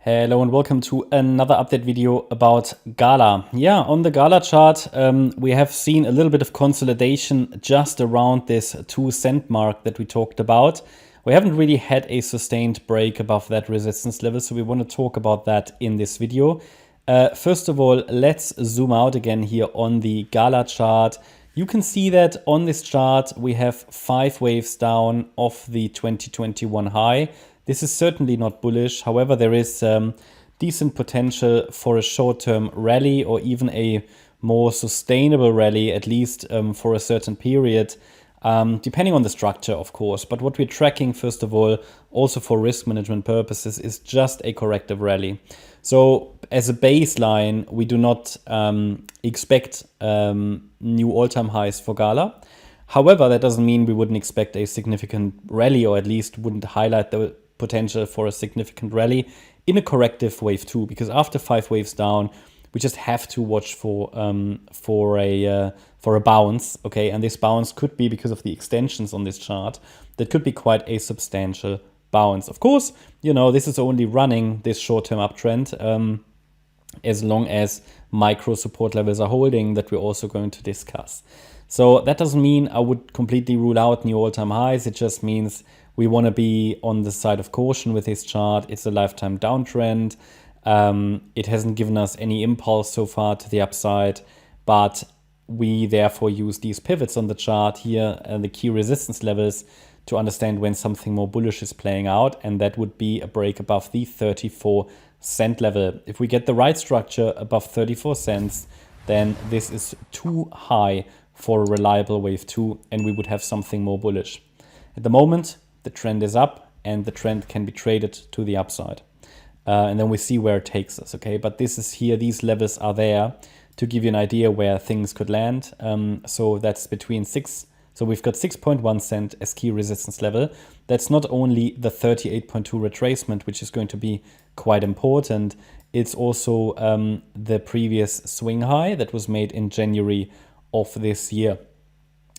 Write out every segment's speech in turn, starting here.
Hello and welcome to another update video about GALA. Yeah, on the GALA chart, we have seen a little bit of consolidation just around this 2 cent mark that we talked about. We haven't really had a sustained break above that resistance level, so we want to talk about that in this video. First of all, let's zoom out again here on the GALA chart. You can see that on this chart, we have 5 waves down off the 2021 high. This is certainly not bullish. However, there is decent potential for a short-term rally or even a more sustainable rally, at least for a certain period, depending on the structure, of course. But what we're tracking, first of all, also for risk management purposes, is just a corrective rally. So as a baseline, we do not expect new all-time highs for GALA. However, that doesn't mean we wouldn't expect a significant rally, or at least wouldn't highlight the potential for a significant rally in a corrective wave 2, because after 5 waves down, we just have to watch for a bounce, okay? And this bounce could be because of the extensions on this chart. That could be quite a substantial bounce. Of course, you know, this is only running this short-term uptrend as long as micro support levels are holding, that we're also going to discuss. So that doesn't mean I would completely rule out new all-time highs. It just means we want to be on the side of caution with this chart. It's a lifetime downtrend. It hasn't given us any impulse so far to the upside, but we therefore use these pivots on the chart here and the key resistance levels to understand when something more bullish is playing out, and that would be a break above the 34-cent level. If we get the right structure above 34 cents, then this is too high for a reliable wave 2, and we would have something more bullish. At the moment, the trend is up, and the trend can be traded to the upside. And then we see where it takes us, okay? But this is here, these levels are there to give you an idea where things could land. So that's between 6, so we've got 6.1 cent as key resistance level. That's not only the 38.2 retracement, which is going to be quite important. It's also the previous swing high that was made in January of this year,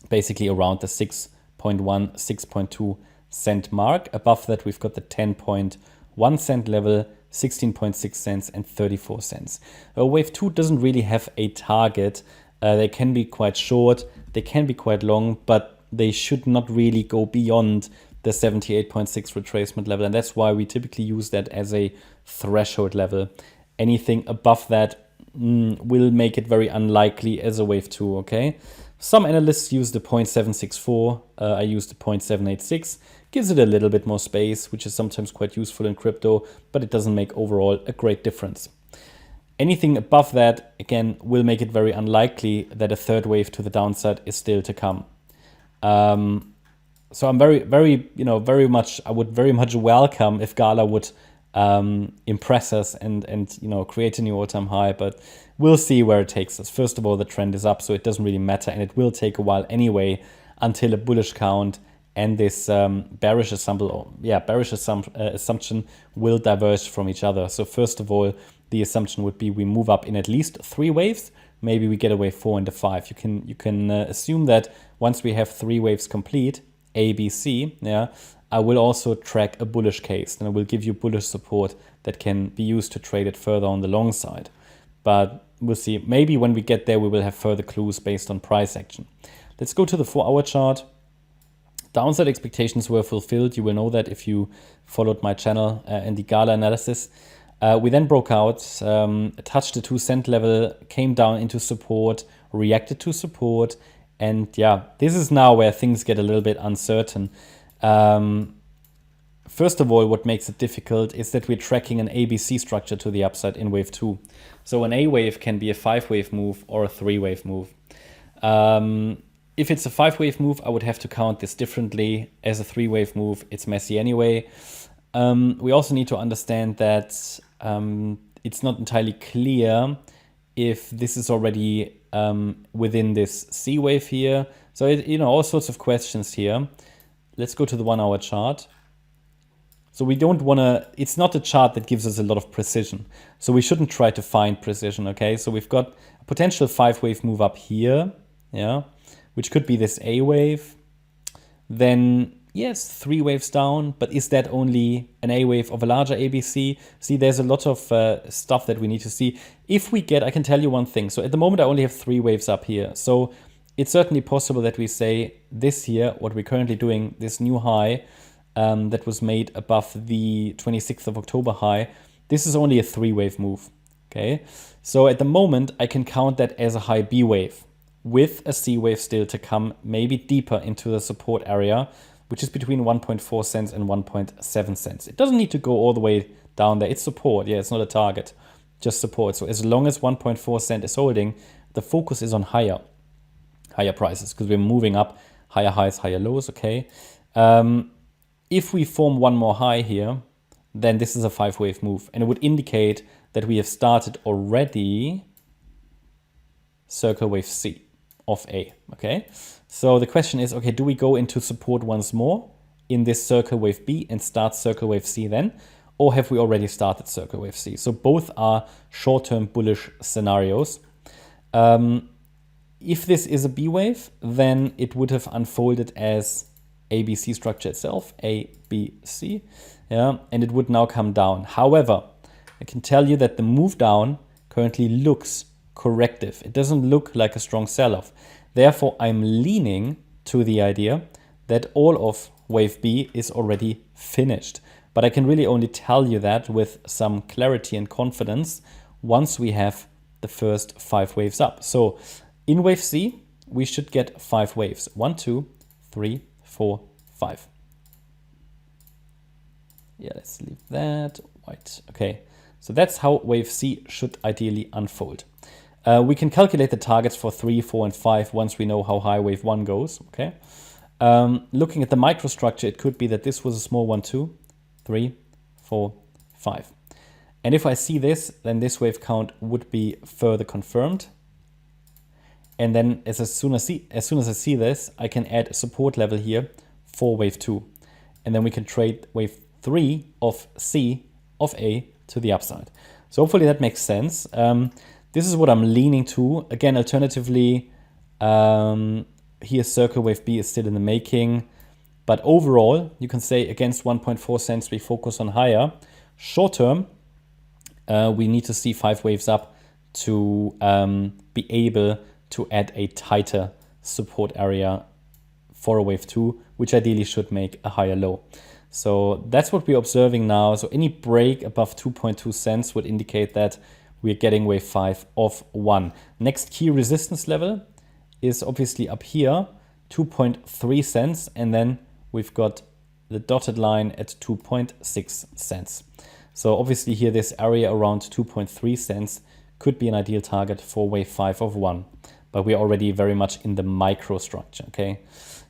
basically around the 6.1, 6.2 cent mark. Above that, we've got the 10.1 cent level, 16.6 cents and 34 cents. Wave 2 doesn't really have a target. They can be quite short, they can be quite long, but they should not really go beyond the 78.6 retracement level. And that's why we typically use that as a threshold level. Anything above that will make it very unlikely as a wave 2, okay? Some analysts use the 0.764, I use the 0.786, gives it a little bit more space, which is sometimes quite useful in crypto, but it doesn't make overall a great difference. Anything above that, again, will make it very unlikely that a third wave to the downside is still to come. So I'm I would very much welcome if GALA would impress us and create a new all-time high, but we'll see where it takes us. First of all, the trend is up, so it doesn't really matter, and it will take a while anyway until a bullish count and this bearish assumption will diverge from each other. So first of all, the assumption would be we move up in at least 3 waves. Maybe we get a wave 4 and a 5. You can assume that once we have 3 waves complete, A, B, C, yeah, I will also track a bullish case, and I will give you bullish support that can be used to trade it further on the long side. But we'll see. Maybe when we get there, we will have further clues based on price action. Let's go to the 4-hour chart. Downside expectations were fulfilled. You will know that if you followed my channel and the GALA analysis. We then broke out, touched the 2 cent level, came down into support, reacted to support. And yeah, this is now where things get a little bit uncertain. First of all, what makes it difficult is that we're tracking an ABC structure to the upside in wave 2. So an A wave can be a 5-wave move or a 3-wave move. If it's a 5-wave move, I would have to count this differently. As a 3-wave move, it's messy anyway. We also need to understand that it's not entirely clear if this is already within this C wave here. So, all sorts of questions here. Let's go to the 1-hour chart. So we don't want to, it's not a chart that gives us a lot of precision. So we shouldn't try to find precision, okay? So we've got a potential 5-wave move up here, yeah, which could be this A wave. Then yes, 3 waves down, but is that only an A wave of a larger ABC? See, there's a lot of stuff that we need to see. If we get, I can tell you one thing. So at the moment, I only have 3 waves up here. So it's certainly possible that we say this here, what we're currently doing, this new high that was made above the 26th of October high, this is only a 3 wave move. Okay, so at the moment, I can count that as a high B wave with a C wave still to come, maybe deeper into the support area, which is between 1.4 cents and 1.7 cents. It doesn't need to go all the way down there. It's support. Yeah, it's not a target, just support. So as long as 1.4 cent is holding, the focus is on higher prices because we're moving up, higher highs, higher lows. Okay. If we form one more high here, then this is a 5 wave move, and it would indicate that we have started already circle wave C of A. Okay. So the question is, okay, do we go into support once more in this circle wave B and start circle wave C then? Or have we already started circle wave C? So both are short-term bullish scenarios. If this is a B wave, then it would have unfolded as ABC structure itself, A, B, C, yeah, and it would now come down. However, I can tell you that the move down currently looks corrective. It doesn't look like a strong sell-off. Therefore, I'm leaning to the idea that all of wave B is already finished. But I can really only tell you that with some clarity and confidence once we have the first 5 waves up. So in wave C, we should get 5 waves. 1, 2, 3, 4, 5. Yeah, let's leave that white. Okay, so that's how wave C should ideally unfold. We can calculate the targets for 3, 4, and 5 once we know how high wave 1 goes. Okay. Looking at the microstructure, it could be that this was a small 1, 2, 3, 4, 5. And if I see this, then this wave count would be further confirmed. And then as soon as I see this, I can add a support level here for wave 2. And then we can trade wave 3 of C of A to the upside. So hopefully that makes sense. This is what I'm leaning to. Again, alternatively, here circle wave B is still in the making. But overall, you can say against 1.4 cents, we focus on higher. Short term, we need to see 5 waves up to be able to add a tighter support area for a wave 2, which ideally should make a higher low. So that's what we're observing now. So any break above 2.2 cents would indicate that we're getting wave 5 of 1. Next key resistance level is obviously up here, 2.3 cents. And then we've got the dotted line at 2.6 cents. So obviously here, this area around 2.3 cents could be an ideal target for wave 5 of 1. But we're already very much in the microstructure, okay?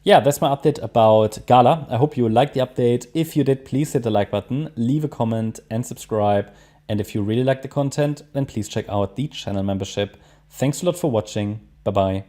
Yeah, that's my update about GALA. I hope you liked the update. If you did, please hit the like button, leave a comment and subscribe. And if you really like the content, then please check out the channel membership. Thanks a lot for watching. Bye-bye.